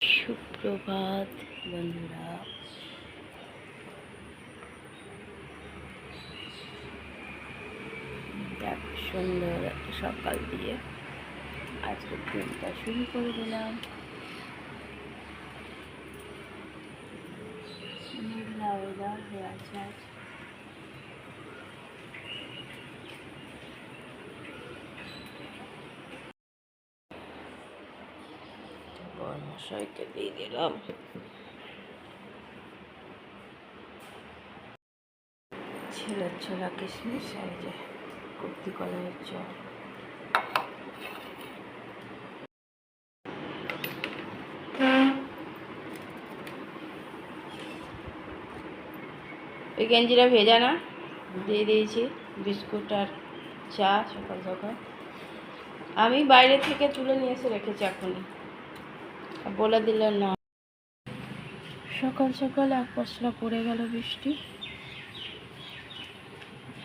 সুপ্রভাত বন্ধুরা, দেখ সুন্দর একটা সকাল দিয়ে আজকের দিনটা শুরু করে দিলাম। মেঘলা ওয়েদার হয়ে আছে আজ। মশাইকে দিয়ে দিলাম। ছেলের ছোলা কিশমিশ আর যে কর্তি কলাইয়ের চপ। ওই গেঞ্জিটা ভেজা না, দিয়ে দিয়েছি বিস্কুট আর চা সকাল সকাল। আমি বাইরে থেকে তুলে নিয়ে এসে রেখেছি এখনই, বলে দিলেন না। সকাল সকাল এক পশলা পড়ে গেল বৃষ্টি,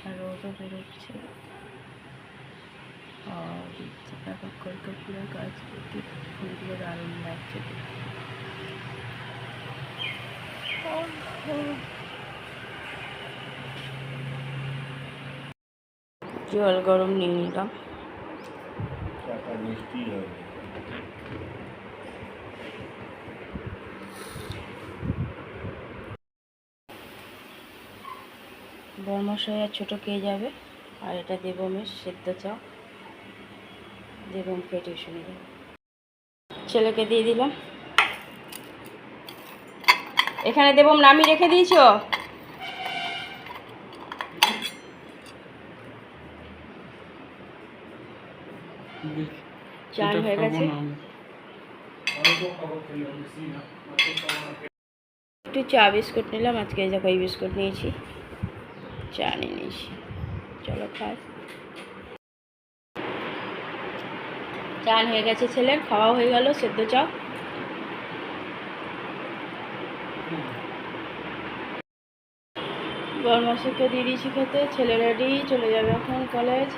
আর রোদও বেরোচ্ছে। আর কলকাপুরের গাছ ফুলগুলো দারুণ লাগছে। জল গরম নিয়ে নিলাম। বরমশাই আর ছোটো খেয়ে যাবে, আর এটা দেবমের সেদ্ধ চাও, দেবমকে টিউশনে যাবে। ছেলেকে দিয়ে দিলাম। এখানে দেবম নামিয়ে রেখে দিয়েছ? চান হয়ে গেছে, একটু চা বিস্কুট নিলাম। আজকে এই দেখো এই বিস্কুট নিয়েছি, চা নিয়ে নিয়েছি। চলো খাই। চান হয়ে গেছে, ছেলের খাওয়া হয়ে গেল, সেদ্ধ চাও। বরমাসকে দিয়ে দিয়েছি খেতে। ছেলে রেডি, চলে যাবে এখন কলেজ।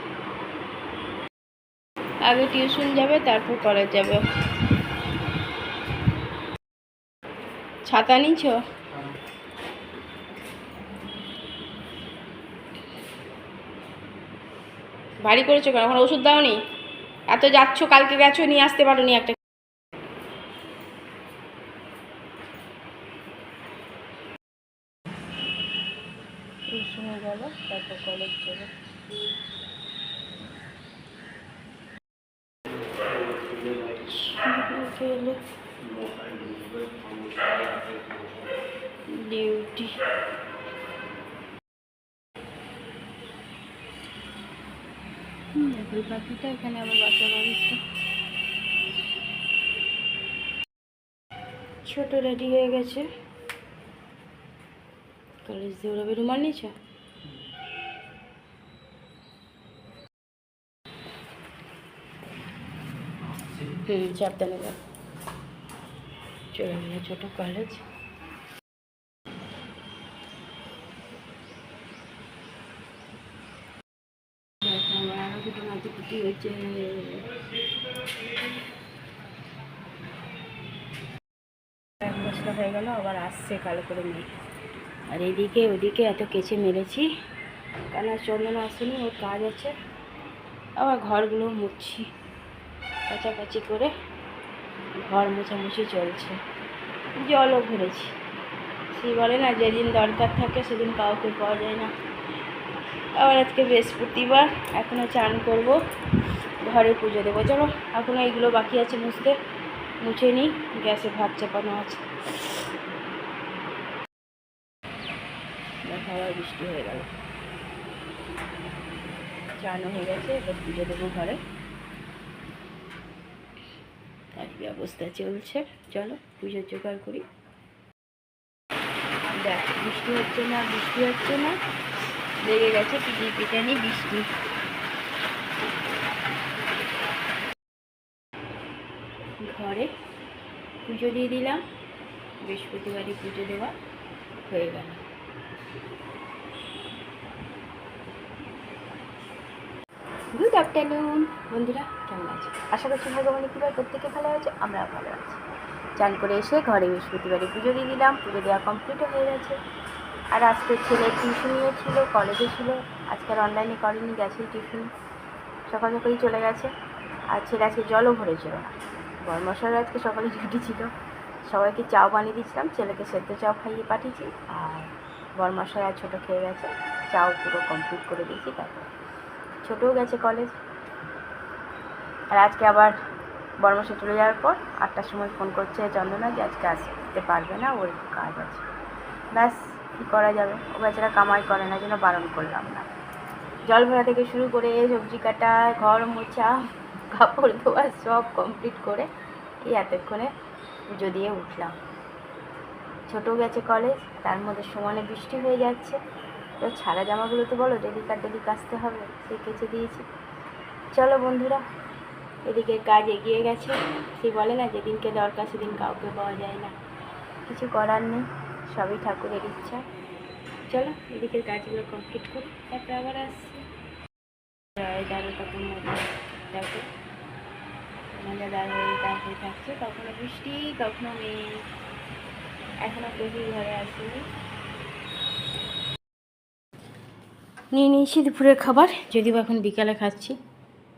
আগে টিউশন যাবে, তারপর কলেজ যাবে। ছাতা নিচ্ছ? ভারী করেছো কেন? এখন ওষুধ দাওনি? এত যাচ্ছ, কালকে গেছো, নিয়ে আসতে পারো নি একটা? টিউশনে গেল, তারপর কলেজ যাবে। ডিউটি ফুল পাখিটা এখানে আবার বাচ্চা বাড়িতে। ছোট রেডি হয়ে গেছে, কলেজ দৌড়াবে। রুমাল নিয়েছ? সাবধানে যাও। চলে গেল ছোট কলেজ। আমার আরো দুটো নাতিপুতি হয়েছে। এক বছর হয়ে গেল, আবার আসছে কালো করে মেয়ে। আর এদিকে ওদিকে এত কেচে মেরেছি, কেন চন্দন আসেনি, ওর কাজ আছে। আবার ঘরগুলো মুছছি, কাচাকাচি করে ঘর মোছামুছি চলছে। জলও ভরেছি। সে বলে না, যেদিন দরকার থাকে সেদিন কাউকে পাওয়া যায় না। আবার আজকে বৃহস্পতিবার, এখনও চান করব, ঘরে পুজো দেবো। চলো, এখনও এইগুলো বাকি আছে মুছতে, মুছে নিই। গ্যাসে ভাত চাপানো আছে। দেখা, আবার বৃষ্টি হয়ে গেল। চানও হয়ে গেছে, এবার পুজো দেবো ঘরে। তার ব্যবস্থা চলছে। চলো পুজোর জোগাড় করি। দেখ, বৃষ্টি হচ্ছে না, বৃষ্টি হচ্ছে না, লেগে গেছে পিটি পিটানি বৃষ্টি। ঘরে পুজো দিয়ে দিলাম, বৃহস্পতিবারই পুজো দেওয়া হয়ে গেল। গুড আফটারনুন বন্ধুরা, কেমন আছে? আশা করছি ভগবানের কৃপায় প্রত্যেকে ভালো আছে, আমরাও ভালো আছি। চান করে এসে ঘরে বৃহস্পতিবারে পুজো দিয়ে দিলাম, পুজো দেওয়া কমপ্লিটও হয়ে গেছে। আর আজকে ছেলের টিউশনিও ছিল, কলেজে ছিল, আজকে আর অনলাইনে করেনি, গেছে টিউশন, সকাল সকালই চলে গেছে। আর ছেলে আজকে জলও ভরেছিল না, বড়মশাইয়ের আজকে সকালে ডিউটি ছিল, সবাইকে চাও বানিয়ে দিয়েছিলাম, ছেলেকে সেদ্ধ চাও খাইয়ে পাঠিয়েছি, আর বড়মশাই আর ছোটো খেয়ে গেছে, চাও পুরো কমপ্লিট করে দিয়েছি। তারপর ছোটোও গেছে কলেজ। আর আজকে আবার বড়মশাই চলে যাওয়ার পর 8টার সময় ফোন করছে চন্দনা যে আজকে আসতে পারবে না, ওর একটু কাজ আছে। ব্যাস, কী করা যাবে, ও বেচারা কামাই করে না, জন্য বারণ করলাম না। জল ভরা থেকে শুরু করে সবজি কাটা, ঘর মোছা, কাপড় ধোয়া সব কমপ্লিট করে এই এতক্ষণে পুজো দিয়ে উঠলাম। ছোটো গেছে কলেজ, তার মধ্যে সমানে বৃষ্টি হয়ে যাচ্ছে, তো ছাড়া জামাগুলো তো বলো ডেলি কাচতে হবে, সে কেচে দিয়েছি। চলো বন্ধুরা, এদিকে কাজ এগিয়ে গেছে, সে বলে না যেদিনকে দরকার সেদিন কাউকে পাওয়া যায় না, কিছু করার নেই, সবই ঠাকুরের ইচ্ছা। চলো এদিকের কাজগুলো কমপ্লিট করি, তারপরে আবার আসছি। 11টার মধ্যে দেখো মজাদার হয়ে থাকছে, কখনো বৃষ্টি কখনো মেঘ, এখনও প্রচুর ঘরে আসেনি। নিয়ে নিয়েছি দুপুরের খাবার, যদিও এখন বিকালে খাচ্ছি,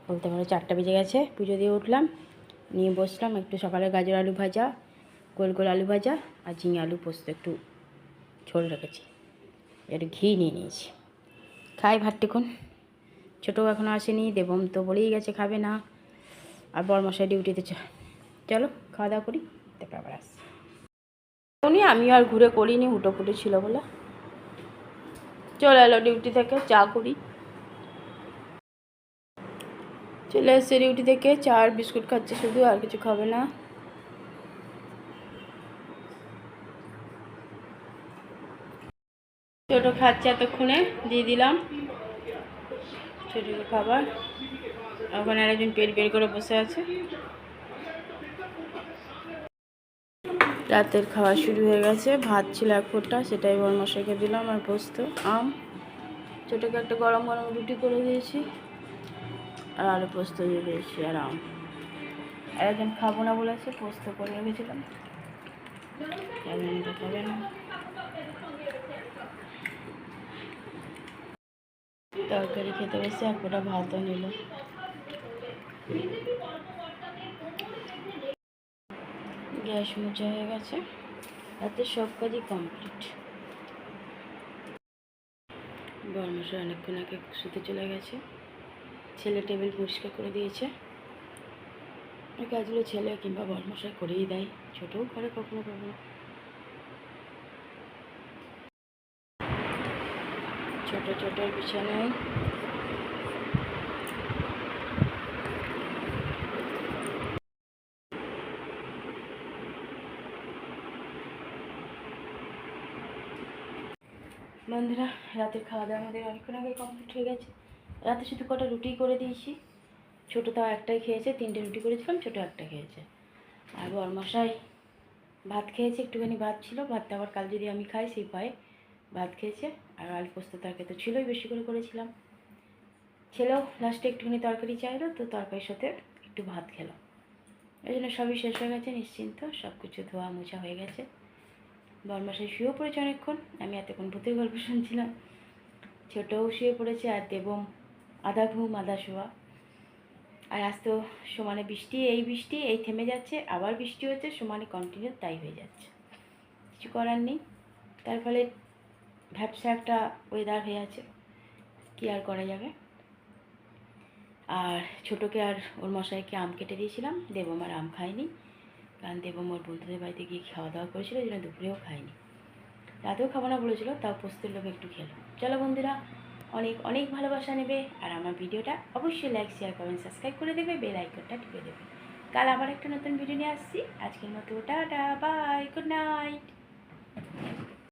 বলতে পারো 4টা বেজে গেছে। পুজো দিয়ে উঠলাম, নিয়ে বসলাম, একটু সকালে গাজর আলু ভাজা, গোল গোল আলু ভাজা আর ঝিঙে আলু পোস্ত একটু ঝোল রেখেছি, একটু ঘি নিয়ে নিয়েছি, খাই ভাতটুকুন। ছোটো এখনও আসেনি, দেবম তো বলেই গেছে খাবে না, আর বড়মশাই ডিউটিতে। চলো খাওয়া দাওয়া করি, তারপর আবার আসছি। উনি আমিও আর ঘুরে করিনি, হুটোপুটো ছিল বলে চলে এলো ডিউটি থেকে, চা করি। চলে এসছে ডিউটি থেকে, চা আর বিস্কুট খাচ্ছে শুধু, আর কিছু খাবে না। ছোটো খাচ্ছে, এতক্ষণে দিয়ে দিলাম ছোটোকে খাবার। ওখানে আরেকজন পেট বের করে বসে আছে। রাতের খাওয়া শুরু হয়ে গেছে, ভাত ছিল 1 ফোঁটা, সেটাই বড়মশাইকে দিলাম, আর পোস্ত আম। ছোটোকে একটা গরম গরম রুটি করে দিয়েছি, আর আলু পোস্ত দিয়ে দিয়েছি, আর আম। আর একজন খাবো না বলেছে, পোস্ত করে রেখেছিলাম, খাবে না। তরকারি খেতে বসে 1 ফোঁটা ভাতও নিল। গ্যাস মোছা হয়ে গেছে, রাতে সব কাজই কমপ্লিট। বড়মশাই অনেকক্ষণ আগে শুতে চলে গেছে, ছেলে টেবিল পরিষ্কার করে দিয়েছে। এই কাজগুলো ছেলে কিংবা বড়মশাই করেই দেয়, ছোটও করে কখনো কখনো। ছোট ছোট বিছানায় বন্ধুরা, রাতের খাওয়া দাওয়া আমাদের অনেকক্ষণ আগে কমপ্লিট হয়ে গেছে। রাতে শুধু কটা রুটি করে দিয়েছি, ছোটো তাও একটাই খেয়েছে, 3টে রুটি করেছিলাম, ছোটো একটা খেয়েছে। আর বড়মশাই ভাত খেয়েছে, একটুখানি ভাত ছিল, ভাতটা আবার কাল যদি আমি খাই সেই পায়ে ভাত খেয়েছে। আর আলু পোস্ত তরকারি তো ছিলই, বেশি করে করেছিলাম। ছেলেও লাস্টে একটুখানি তরকারি চাইলো, তো তরকারির সাথে একটু ভাত খেলো। এই জন্য সবই শেষ হয়ে গেছে, নিশ্চিন্ত, সব কিছু ধোয়া মোছা হয়ে গেছে। বড়মশাই শুয়েও পড়েছে অনেকক্ষণ, আমি এতক্ষণ ভূতের গল্প শুনছিলাম। ছোটও শুয়ে পড়েছে, আর দেবম আধা ঘুম আধা শোয়া। আর আজ তো সমানে বৃষ্টি, এই থেমে যাচ্ছে, আবার বৃষ্টি হচ্ছে, সমানে কন্টিনিউ তাই হয়ে যাচ্ছে, কিছু করার নেই। তার ফলে ভ্যাবসা একটা ওয়েদার হয়ে আছে, কী আর করা যাবে। আর ছোটোকে আর ওর মশাইকে আম কেটে দিয়েছিলাম, দেবম আর আম খায়নি, কারণ দেবম ওর বন্ধুদের বাড়িতে গিয়ে খাওয়া দাওয়া করেছিল, এই জন্য দুপুরেও খায়নি। রাতেও খাবো না বলেছিল, তাও পোস্তের লোভে একটু খেলো। চলো বন্ধুরা, অনেক অনেক ভালোবাসা নেবে, আর আমার ভিডিওটা অবশ্যই লাইক শেয়ার কমেন্ট সাবস্ক্রাইব করে দেবে, বেল আইকনটা টিপে দেবে। কাল আবার একটা নতুন ভিডিও নিয়ে আসছি। আজকের মতো টাটা, বাই, গুড নাইট।